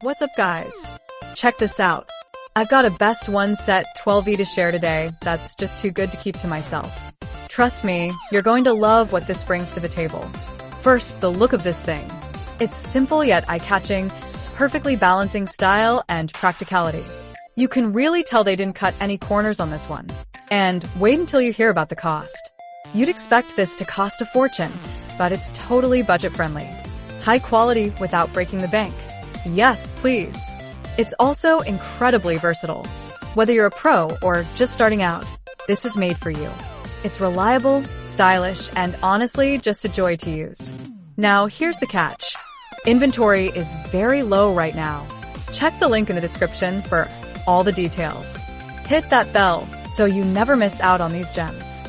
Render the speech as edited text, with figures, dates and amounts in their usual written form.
What's up, guys? Check this out. I've got a best one set 12E to share today that's just too good to keep to myself. Trust me, you're going to love what this brings to the table. First, the look of this thing. It's simple yet eye-catching, perfectly balancing style and practicality. You can really tell they didn't cut any corners on this one. And wait until you hear about the cost. You'd expect this to cost a fortune, but it's totally budget-friendly. High quality without breaking the bank. Yes, please. It's also incredibly versatile. Whether you're a pro or just starting out, this is made for you. It's reliable, stylish, and honestly just a joy to use. Now, here's the catch. Inventory is very low right now. Check the link in the description for all the details. Hit that bell so you never miss out on these gems.